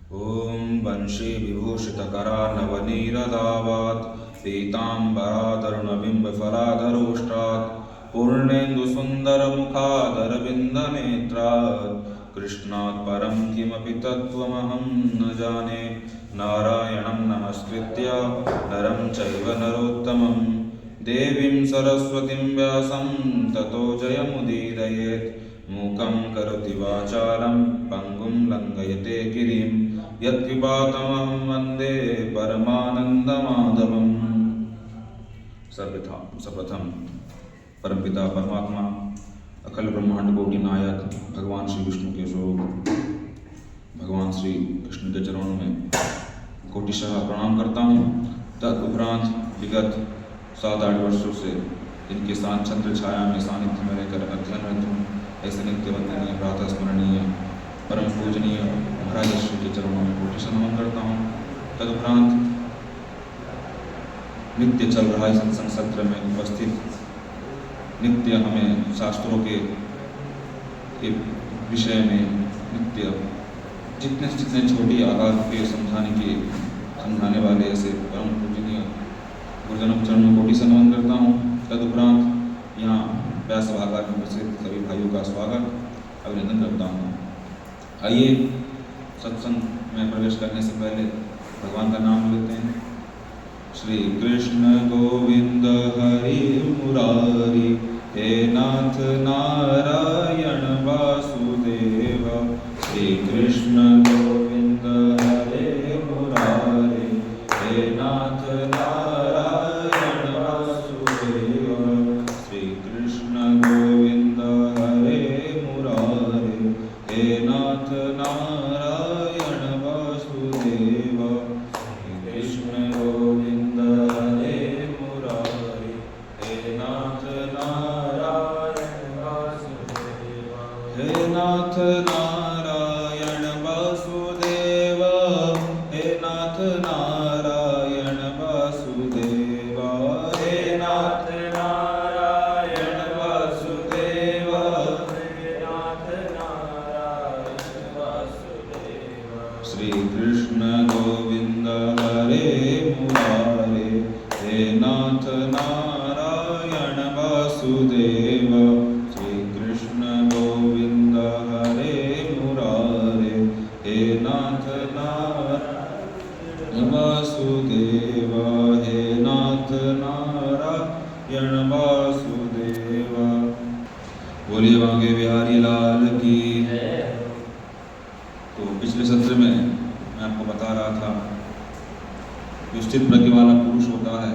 ॐ वंशी विभूषितकरार्णवनीरदावात् पीताम्बरातरुणबिम्बफलाधरोष्टात् पूर्णेन्दुसुन्दरमुखादरविन्दनेत्रात् कृष्णात् परं किमपि तत्त्वमहं न जाने। नारायणं नमस्कृत्य नरं चैव नरोत्तमं देवीं सरस्वतीं व्यासं ततो जयमुदीरयेत्। मूकं करोति वाचालं पङ्गुं लङ्घयते गिरिं यत्कृपातमहं वन्दे परमानन्दमाधवम्। सर्वप्रथम परमपिता परमात्मा अखिल ब्रह्मांड कोटि नायक भगवान श्री विष्णु के स्वरूप भगवान श्री कृष्ण के चरणों में कोटिशः प्रणाम करता हूँ। तदुपरांत विगत 7-8 वर्षों से इनके साथ छत्र छाया में सानिध्य में रहकर अध्ययनरत हूँ। ऐसे नित्य वंदनीय प्रातः स्मरणीय परम पूजनीय महाराज श्री के चरणों में कोटिशः नमन करता हूँ। तदुपरांत नित्य चल रहा इस सत्संग सत्र में उपस्थित नित्य हमें शास्त्रों के विषय में नित्य जितने छोटी आकार के समझाने वाले ऐसे परम पूजनीय गुरुजनों के चरणों में कोटिशः नमन करता हूँ। तदुपरांत यहाँ व्यास सभागार में उपस्थित सभी भाइयों का स्वागत अभिनंदन करता हूँ। आइए सत्संग में प्रवेश करने से पहले भगवान का नाम लेते हैं। श्री कृष्ण गोविंद हरि मुरारी हे नाथ नारायण वासुदेव। श्री कृष्ण गोविंद हरे मुरारी हे नाथ नारायण वासुदेव। श्री कृष्ण गोविंद हरे मुरारी हे नाथ नारायण वासुदेव। श्री कृष्ण गोविंद हरे मुरारी हे नाथ नारायण वासुदेव। हे नाथ नारायण वासुदेव। हे नाथ नारायण वासुदेव। हे नाथ नारायण वासुदेव। हे नाथ नारायण वासुदेव। श्री कृष्ण गोविंद हरे मुरारे हे नाथ नारायण वासुदेव। श्री कृष्ण गोविंद हरे मुरारे हे नाथ नारायण वासुदेव। हे नाथ नारायण वासुदेव। बोलिए बांके बिहारी लाल की। तो पिछले सत्र में मैं आपको बता रहा था जो स्थित प्रज्ञ वाला पुरुष होता है,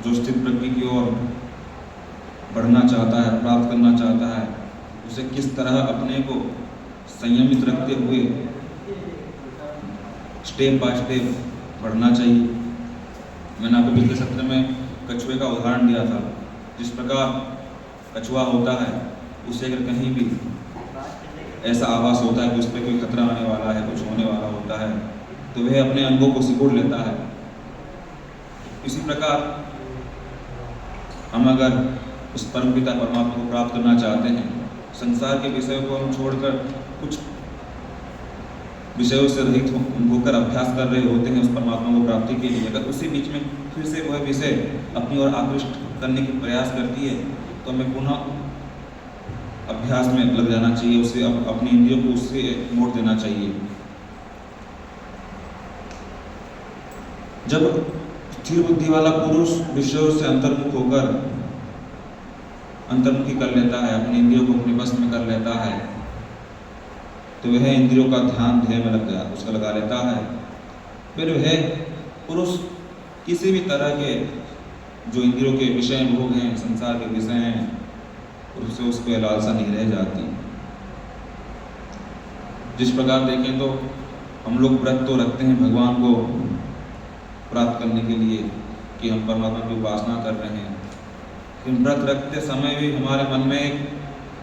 जो स्थित प्रज्ञ की ओर बढ़ना चाहता है, प्राप्त करना चाहता है, उसे किस तरह अपने को संयमित रखते हुए स्टेप बाय स्टेप बढ़ना चाहिए। मैंने आपको पिछले सत्र में कछुए का उदाहरण दिया था। जिस प्रकार कछुआ होता है, उसे अगर कहीं भी ऐसा आभास होता है कि उस पर कोई खतरा आने वाला है, कुछ होने वाला होता है, तो वह अपने अंगों को सिकुड़ लेता है। इसी प्रकार हम अगर उस परमपिता परमात्मा को प्राप्त करना चाहते हैं, संसार के विषयों को हम छोड़कर कुछ विषयों से रहित होकर अभ्यास कर रहे होते हैं उस परमात्मा को प्राप्ति के लिए, अगर उसी बीच में फिर से वह विषय अपनी ओर आकृष्ट करने की प्रयास करती है, तो हमें पुनः अभ्यास में लग जाना चाहिए, उसे अपनी इंद्रियों को उससे मोड़ देना चाहिए। जब स्थिर बुद्धि वाला पुरुष विषयों से अंतर्मुखी कर लेता है, अपनी इंद्रियों को अपने बस में कर लेता है, तो वह इंद्रियों का ध्यान ध्येय में उसका लगा लेता है। फिर वह पुरुष किसी भी तरह के जो इंद्रियों के विषय भोग हैं, संसार के विषय हैं, उससे उसको लालसा नहीं रह जाती। जिस प्रकार देखें तो हम लोग व्रत तो रखते हैं भगवान को प्राप्त करने के लिए कि हम परमात्मा की उपासना कर रहे हैं, लेकिन व्रत रखते समय भी हमारे मन में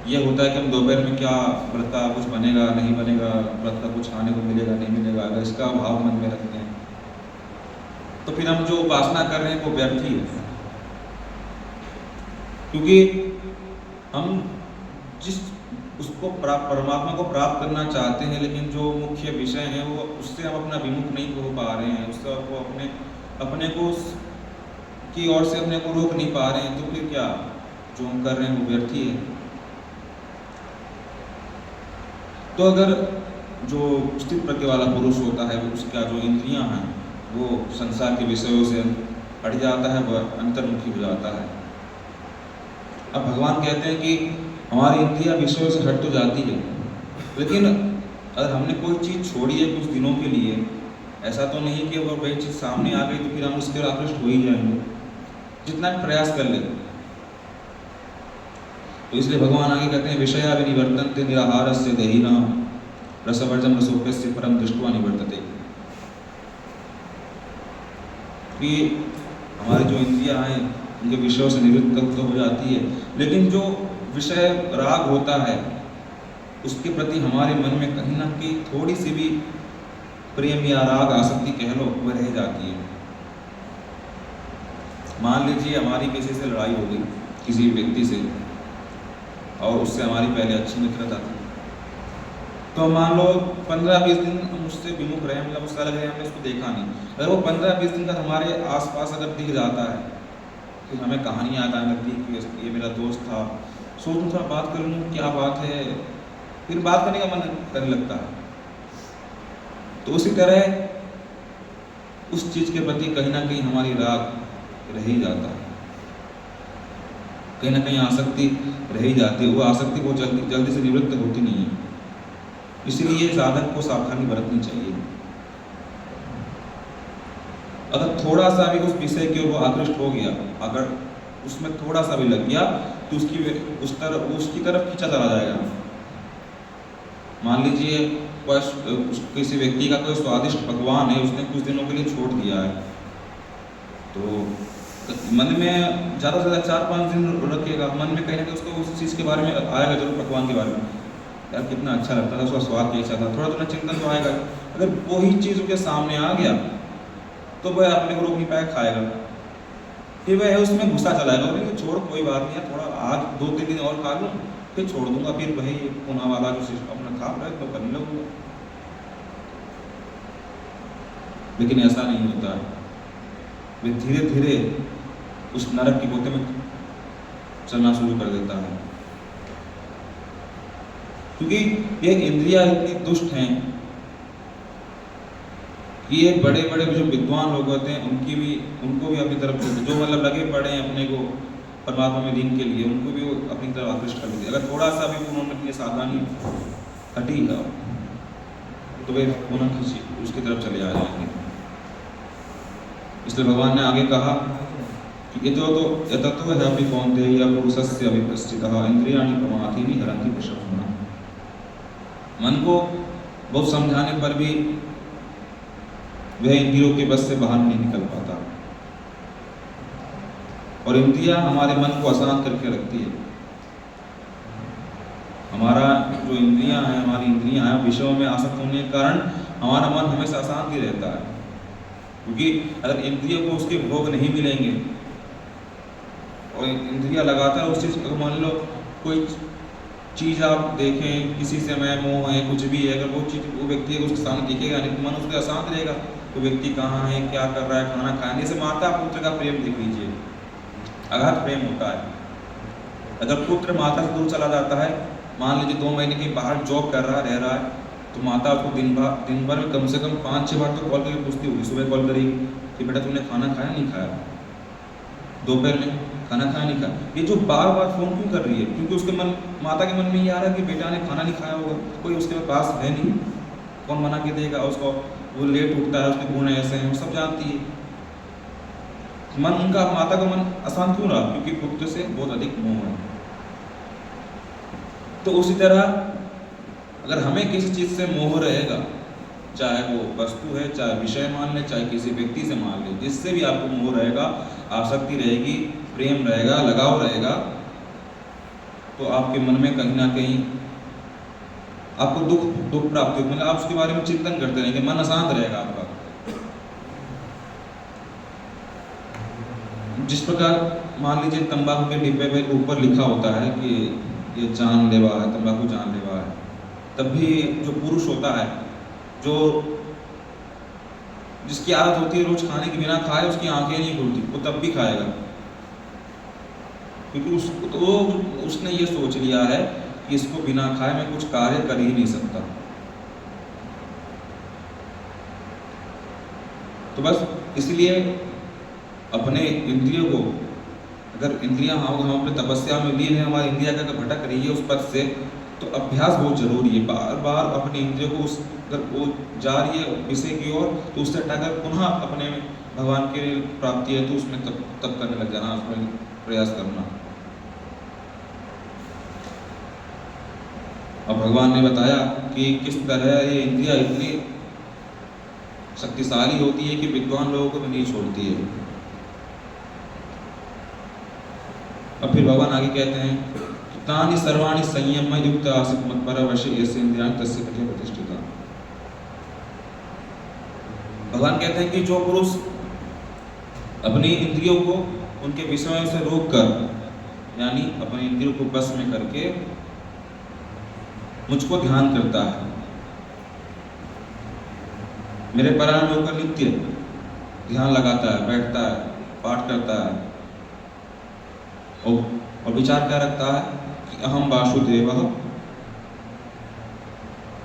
ये होता है कि हम दोपहर में क्या व्रत का कुछ बनेगा नहीं बनेगा, व्रत का कुछ खाने को मिलेगा नहीं मिलेगा। अगर इसका भाव मन में रखते हैं तो फिर हम जो उपासना कर रहे हैं वो व्यर्थ ही है। क्योंकि हम जिस परमात्मा को प्राप्त करना चाहते हैं, लेकिन जो मुख्य विषय है वो उससे हम अपना विमुख नहीं हो पा रहे हैं, उससे वो अपने को की ओर से अपने को रोक नहीं पा रहे हैं, तो फिर क्या जो हम कर रहे हैं वो व्यर्थ ही है। तो अगर जो स्थित प्रज्ञ वाला पुरुष होता है, उसका जो इंद्रियां हैं वो संसार के विषयों से हट जाता है, वह अंतर्मुखी हो जाता है। अब भगवान कहते हैं कि हमारी इंद्रियां विषयों से हट तो जाती है, लेकिन अगर हमने कोई चीज़ छोड़ी है कुछ दिनों के लिए, ऐसा तो नहीं कि अगर वही चीज़ सामने आ गई तो फिर हम उसके आकृष्ट हो ही जाएंगे, जितना प्रयास कर ले। तो इसलिए भगवान आगे कहते हैं विषया विनिवर्तन्ते निराहारस्य देहिना रसवर्जम रसोप्यस्य परम दृष्ट्वा निवर्तते। कि हमारी जो इंद्रियां हैं उनके विषयों से निवृत्त तो हो जाती है, लेकिन जो विषय राग होता है उसके प्रति हमारे मन में कहीं ना कहीं थोड़ी सी भी प्रेम या राग आसक्ति कह लो वह रह जाती है। मान लीजिए हमारी किसी से लड़ाई हो गई, किसी व्यक्ति से, और उससे हमारी पहले अच्छी मित्रता थी, तो मान लो 15-20 दिन हम उससे विमुख रहे, मतलब उसका लगे हमने उसको देखा नहीं। अगर वो 15-20 दिन का हमारे आसपास अगर दिख जाता है, फिर हमें कहानी याद आने लगती है कि ये मेरा दोस्त था, सोचूं थोड़ा बात कर लूँ क्या बात है, फिर बात करने का मन करने लगता है। तो उसी तरह उस चीज़ के प्रति कहीं ना कहीं हमारी राग रह ही जाता है, कहीं ना कहीं आसक्ति रह ही जाती है। वो आसक्ति वो जल्दी से निवृत्त होती नहीं है, इसलिए साधक को सावधानी बरतनी चाहिए। अगर थोड़ा सा भी उस विषय के वो आकृष्ट हो गया, अगर उसमें थोड़ा सा भी लग गया तो उसकी तरफ खींचा चला जाएगा। मान लीजिए किसी व्यक्ति का कोई स्वादिष्ट पकवान है, उसने कुछ दिनों के लिए छोड़ दिया है, तो मन में ज़्यादा से ज़्यादा 4-5 दिन रखेगा, मन में कहीं ना कहीं उसको उस चीज़ के बारे में आएगा जरूर, पकवान के बारे में, यार कितना अच्छा लगता था, उसका स्वाद कैसा था, थोड़ा थोड़ा चिंतन तो आएगा। अगर वही चीज़ उसके सामने आ गया तो वह अपने को रोक नहीं पाएगा, खाएगा, फिर वह उसमें घुसा चलाएगा, बोलेंगे छोड़ कोई बात नहीं है, थोड़ा आज 2-3 दिन और खा लूँ फिर छोड़ दूंगा, फिर वही पुनः वाला जो अपना था प्रयत्न तो करने लगूंगा। लेकिन ऐसा नहीं होता है, वे धीरे धीरे उस नरक की गोते में चलना शुरू कर देता है, क्योंकि ये इंद्रियां इतनी दुष्ट हैं कि ये बड़े बड़े जो विद्वान लोग होते हैं उनको भी अपनी तरफ जो मतलब लगे पड़े हैं अपने को परमात्मा में दीन के लिए, उनको भी वो अपनी तरफ आकृष्ट कर देते। अगर थोड़ा सा भी उन्होंने अपनी सावधानी हटी तो वे पुनः उसकी तरफ चले आ जाएंगे। इसलिए भगवान ने आगे कहा कि ये तो यतत्व है अपनी कौन्तेय पुरुषस्य अभिप्रस्थितः इंद्रियाणि प्रमाथीनि हरन्ति वशम्। मन को बहुत समझाने पर भी वह इंद्रियों के बस से बाहर नहीं निकल पाता, और इंद्रियां हमारे मन को अशांत करके रखती है। हमारा जो इंद्रियां हैं, हमारी इंद्रियां हैं विषयों में आसक्त होने के कारण हमारा मन हमेशा अशांत ही रहता है, क्योंकि अगर इंद्रियों को उसके भोग नहीं मिलेंगे और इंद्रियां लगातार उस चीज़ को, मान लो कोई चीज़ आप देखें, किसी से मैं मोह है कुछ भी है, अगर वो चीज़ वो व्यक्ति है उसके सामने दिखेगा नहीं तो मन उसका अशांत रहेगा। तो व्यक्ति कहाँ है, क्या कर रहा है, खाना खाने से माता पुत्र का प्रेम देख लीजिए, अगाध प्रेम होता है। अगर पुत्र माता से दूर चला जाता है, मान लीजिए 2 महीने के बाहर जॉब कर रह रहा है, तो माता उसको दिन भर में कम से कम 5-6 बार तो कॉल करके पूछती होगी। सुबह कॉल करेगी कि बेटा तुमने खाना खाया नहीं खाया, दोपहर में खाना खाया नहीं खाया। ये जो बार बार फ़ोन क्यों कर रही है, क्योंकि उसके माता के मन में ये आ रहा है कि बेटा ने खाना नहीं खाया होगा, कोई उसके पास है नहीं, कौन मना के देगा उसको, वो लेट उठता है, उसके गुण ऐसे हैं, वो सब जानती है। मन उनका, माता का मन अशांत क्यों रहा, क्योंकि पुत्र से बहुत अधिक मोह है। तो उसी तरह अगर हमें किसी चीज़ से मोह रहेगा, चाहे वो वस्तु है, चाहे विषय मान ले, चाहे किसी व्यक्ति से मान ले, जिससे भी आपको मोह रहेगा, आसक्ति रहेगी, प्रेम रहेगा, लगाव रहेगा, तो आपके मन में कहीं ना कहीं आपको दुख प्राप्त होगा। मतलब आप उसके बारे में चिंतन करते रहेंगे, मन अशांत रहेगा आपका। जिस प्रकार मान लीजिए तंबाकू के डिब्बे पे ऊपर लिखा होता है कि ये जानलेवा है, तंबाकू जानलेवा है, तब भी जो पुरुष होता है, जो जिसकी आदत होती है रोज खाने के बिना खाए, उसकी आंखें नहीं खुलती, वो तब भी खाएगा, क्योंकि उसने ये सोच लिया है कि इसको बिना खाए मैं कुछ कार्य कर ही नहीं सकता। तो बस इसलिए अपने इंद्रियों को, अगर इंद्रियां हम अपने तपस्या में लीन है, हमारी इंद्रियां अगर भटक रही है उस पथ से, तो अभ्यास बहुत जरूरी है। बार बार अपने इंद्रियों को अगर वो जा रही है विषय की ओर, तो उससे हटाकर पुनः अपने भगवान की प्राप्ति है तो उसमें तप करने लग जाना, उसमें प्रयास करना। और भगवान ने बताया कि किस तरह ये इंद्रियां इतनी शक्तिशाली होती है कि विद्वान लोगों को भी नहीं छोड़ती है। और फिर भगवान आगे कहते हैं, तानि सर्वाणि संयम युक्त आसित मत्पर वशे यस्य इंद्रियाणि तस्य कृते प्रतिष्ठिता। भगवान कहते हैं कि जो पुरुष अपनी इंद्रियों को उनके विषयों से रोक कर, यानी अपनी इंद्रियों को बस में करके मुझको ध्यान करता है, मेरे परायण होकर नित्य ध्यान लगाता है, बैठता है, पाठ करता है, और विचार क्या रखता है कि अहम वासुदेवः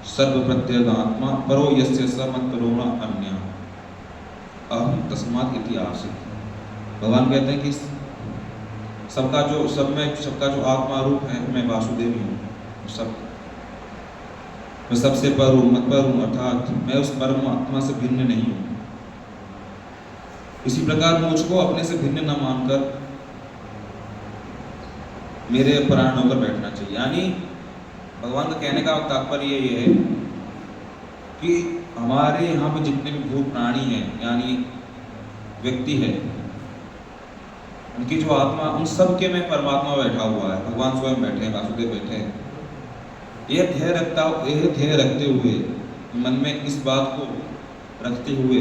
सर्व प्रत्यगात्मा परो यस्य स मत्परो न अन्यः अहम तस्मात् इति आसीत्। भगवान कहते हैं कि सबका जो आत्मा रूप है, मैं वासुदेव ही हूँ, मैं सबसे पर हूँ, मत पर हूँ, अर्थात मैं उस परमात्मा से भिन्न नहीं हूँ। इसी प्रकार मुझको अपने से भिन्न न मानकर मेरे परायण होकर बैठना चाहिए। यानी भगवान का कहने का तात्पर्य ये है कि हमारे यहाँ पे जितने भी भूत प्राणी हैं, यानी व्यक्ति है, उनकी जो आत्मा, उन सब के में परमात्मा बैठा हुआ है, भगवान स्वयं बैठे हैं, वासुदेव बैठे हैं। यह ध्येय रखते हुए, मन में इस बात को रखते हुए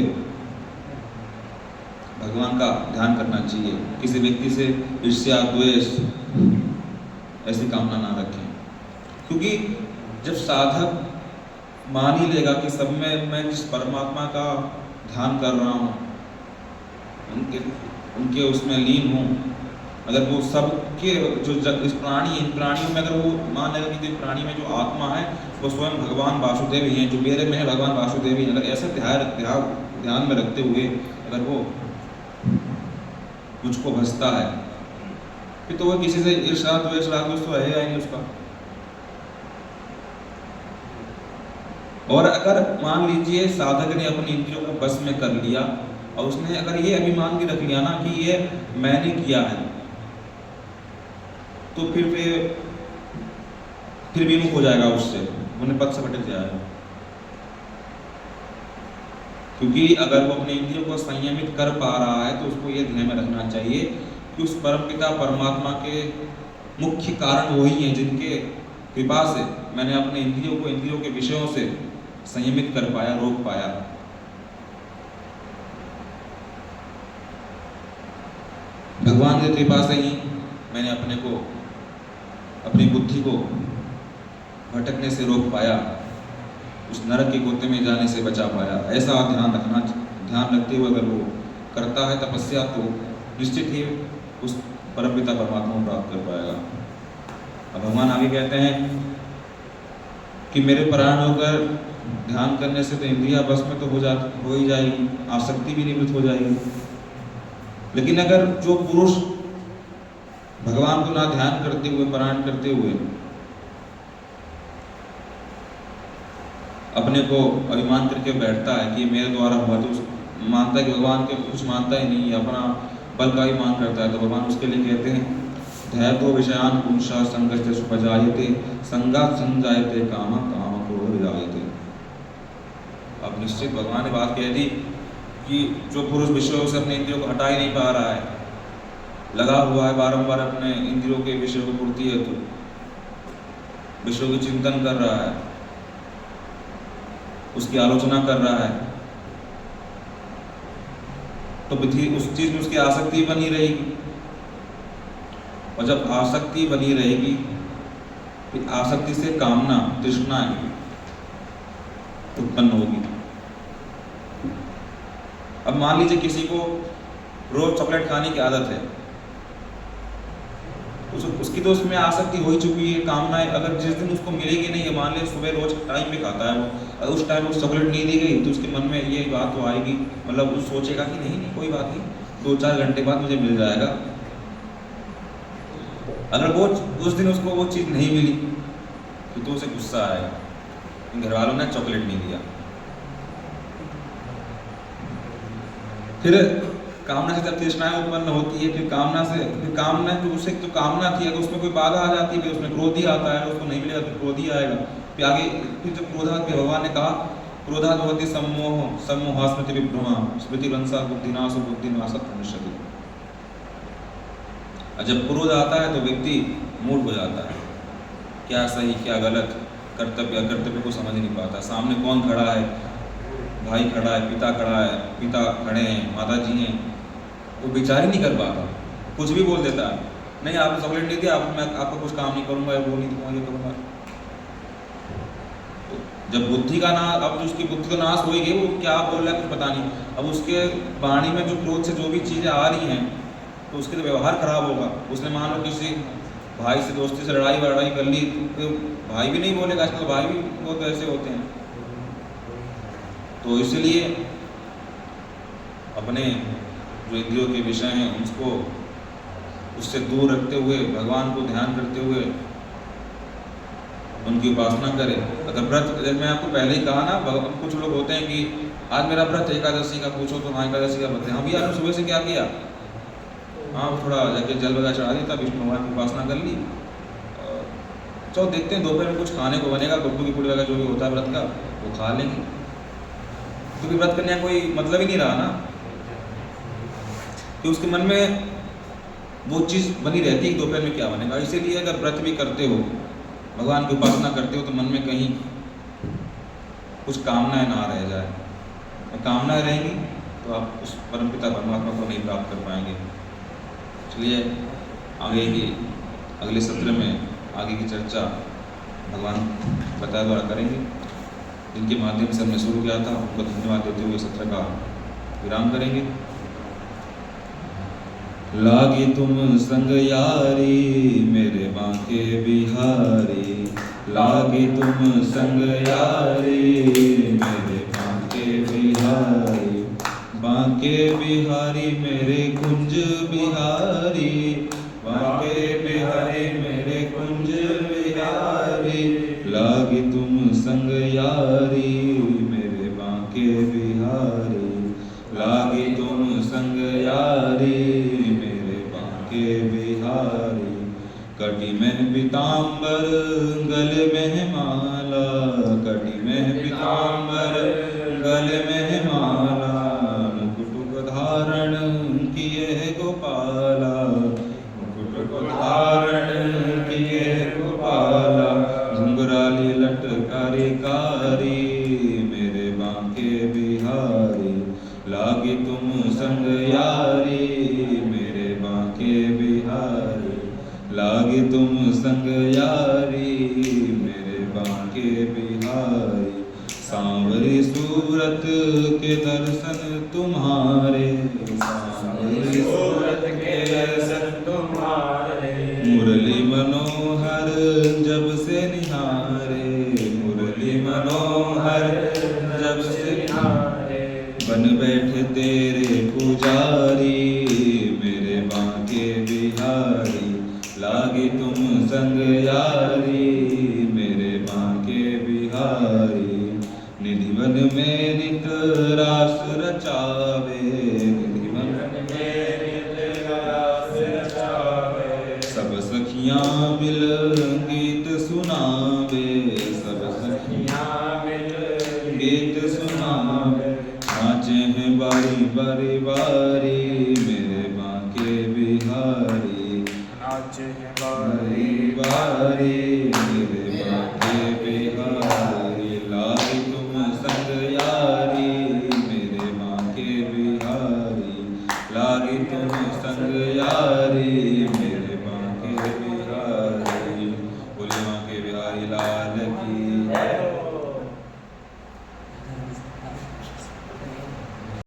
भगवान का ध्यान करना चाहिए। किसी व्यक्ति से ईर्ष्या, द्वेष, ऐसी कामना ना रखें, क्योंकि जब साधक मान ही लेगा कि सब में मैं जिस परमात्मा का ध्यान कर रहा हूँ, उनके उसमें लीन हूँ, अगर वो सबके जो इस इन प्राणियों में अगर वो मान लेगा कि प्राणी में जो आत्मा है वो स्वयं भगवान वासुदेव ही हैं, जो मेरे में है भगवान वासुदेव ही, अगर ऐसे ध्यान में रखते हुए अगर वो मुझको भजता है, फिर तो वो किसी से ईर्ष्या, द्वेष, राग तो रहेगा ही नहीं उसका। और अगर मान लीजिए साधक ने अपनी इंद्रियों को बस में कर लिया और उसने अगर ये अभिमान भी रख लिया ना कि ये मैंने किया है, तो फिर विमुख हो जाएगा उससे, उन्हें पथ से भटक जाएगा। क्योंकि अगर वो अपने इंद्रियों को संयमित कर पा रहा है तो उसको ये ध्यान में रखना चाहिए कि उस परमपिता परमात्मा के मुख्य कारण वही हैं जिनके कृपा से मैंने अपने इंद्रियों के विषयों से संयमित कर पाया, रोक पाया। भगवान की कृपा से ही मैंने अपनी बुद्धि को भटकने से रोक पाया, उस नरक के गोते में जाने से बचा पाया। ऐसा ध्यान रखते हुए अगर वो करता है तपस्या, तो निश्चित ही उस परमपिता परमात्मा को प्राप्त कर पाएगा। अब भगवान आगे कहते हैं कि मेरे परायण होकर ध्यान करने से तो इंद्रिया बस में तो हो ही जाएगी, आसक्ति भी निवृत्त हो जाएगी। लेकिन अगर जो पुरुष भगवान को ना ध्यान करते हुए, पारायण करते हुए अपने को अभिमान करके बैठता है कि मेरे द्वारा हुआ, तो मानता है कि भगवान के कुछ मानता ही नहीं है, अपना बल का ही मान करता है, तो भगवान उसके लिए कहते हैं ध्येतो विषयान पुंसा संगस्ते सुपजायते संगात संजायते काम काम क्रोध विजायते। अब निश्चित भगवान ने बात कह दी कि जो पुरुष विषयों से अपने इंद्रियों को हटा ही नहीं पा रहा है, लगा हुआ है बारंबार अपने इंद्रियों के विषयों को पूर्ति है, तो विषयों की चिंतन कर रहा है, उसकी आलोचना कर रहा है, तो उस चीज में उसकी आसक्ति बनी रहेगी। और जब आसक्ति बनी रहेगी फिर आसक्ति से कामना, तृष्णा उत्पन्न होगी। अब मान लीजिए किसी को रोज चॉकलेट खाने की आदत है, उसकी तो उसमें आसक्ति हो ही चुकी है, कामना है। अगर जिस दिन उसको मिलेगी नहीं है, मान लीजिए सुबह रोज टाइम पे खाता है वो, अगर उस टाइम उस चॉकलेट नहीं दी गई तो उसके मन में ये बात तो आएगी, मतलब वो सोचेगा कि नहीं कोई बात नहीं, 2-4 घंटे बाद मुझे मिल जाएगा। अगर वो उस दिन उसको वो चीज़ नहीं मिली तो उसे गुस्सा आएगा, घर वालों ने चॉकलेट नहीं दिया। फिर कामना से जब तृष्णाएं उत्पन्न होती है, फिर कामना तो उसे तो कामना थी, अगर उसमें कोई बाधा आ जाती है, फिर उसमें क्रोध ही आता है, उसको नहीं मिलेगा तो क्रोध ही आएगा। फिर आगे फिर जब क्रोधात में भगवान ने कहा क्रोधात भवति सम्मोह स्मृति विभ्रमा स्मृति वंशा बुद्धिनाशो बुद्धिनाशत भविष्यति। जब क्रोध आता है तो व्यक्ति मूड हो जाता है, क्या सही क्या गलत, कर्तव्य अकर्तव्य को समझ नहीं पाता। सामने कौन खड़ा है, भाई खड़ा है, पिता खड़ा है, पिता खड़े हैं, माता जी हैं, वो विचार ही नहीं कर पाता, कुछ भी बोल देता है। नहीं आपने चॉकलेट नहीं दिया, मैं आपका कुछ काम नहीं करूंगा, वो नहीं दूंगा, ये करूंगा। तो जब बुद्धि का नाश, अब उसकी बुद्धि तो नाश हो ही गई, वो क्या बोल रहा है कुछ पता नहीं। अब उसके वाणी में जो क्रोध से जो भी चीज़ें आ रही हैं तो उसके तो व्यवहार खराब होगा। उसने मान लो किसी भाई से दोस्ती से लड़ाई कर ली, तो भाई भी नहीं बोलेगा, आजकल तो भाई भी बहुत ऐसे होते हैं। तो इसलिए अपने जो इंद्रियों के विषय हैं उसको उससे दूर रखते हुए, भगवान को ध्यान करते हुए उनकी उपासना करें। अगर व्रत, मैं आपको पहले ही कहा ना, कुछ लोग होते हैं कि आज मेरा व्रत एकादशी का, पूछो तो हाँ एकादशी का व्रत है। हाँ भैया आपने सुबह से क्या किया? हाँ थोड़ा जाके जल वगैरह चढ़ा दिया था, विष्णु भगवान की उपासना कर ली। चलो देखते हैं दोपहर में कुछ खाने को बनेगा, कद्दू की पूड़ी वगैरह जो भी होता है व्रत का वो खा लेंगे। क्योंकि व्रत करने का कोई मतलब ही नहीं रहा ना, कि उसके मन में वो चीज़ बनी रहती है कि दोपहर में क्या बनेगा। इसीलिए अगर व्रत भी करते हो, भगवान की उपासना करते हो, तो मन में कहीं कुछ कामनाएं ना रह जाए। और कामनाएं रहेंगी तो आप उस परमपिता परमात्मा को नहीं प्राप्त कर पाएंगे। इसलिए अगले सत्र में आगे की चर्चा भगवान बताया द्वारा करेंगे। जिनके माध्यम से हमने शुरू किया था उनको धन्यवाद देते हुए सत्र का विराम करेंगे। लागे तुम संग यारी मेरे बांके बिहारी, लागे तुम संग यारी मेरे बांके बिहारी, बांके बिहारी मेरे कुंज बिहारी, बांके बिहारी मेरे कुंज बिहारी, लागे तुम संग यारी मेरे बांके बिहारी, लागे तुम संग यारी मेरे बांके बिहारी। कटी में पीताम्बर गले में माला, कटी में पीताम्बर गले में माला, मुकुट धारण किए गोपाला, मुकुट धारण किए गोपाला, घुंघराली लटकारी कारी मेरे बांके बिहारी, लागे तुम संग यारी मेरे बांके बिहारी, लागे तुम संग यारी मेरे बांके बिहारी। सांवरी सूरत के दर्शन तुम्हारे, सांवरी सूरत के दर्शन तुम्हारे, मुरली मनोहर जब से निहारे, मुरली मनोहर जब से निहारे, बन बैठे तेरे पुजारी मेरे बांके बिहारी, लागे तुम संग यारी मेरे बांके बिहारी। निधिवन में नित रास रचावे, निधिवन में नित रास रचावे, सब सखियां मिल गीत सुनावे, सब सखियां मिल गीत सुनावे, नाचे हैं बारी बारी बारी मेरे बांके बिहारी, नाचे हैं बारी बारी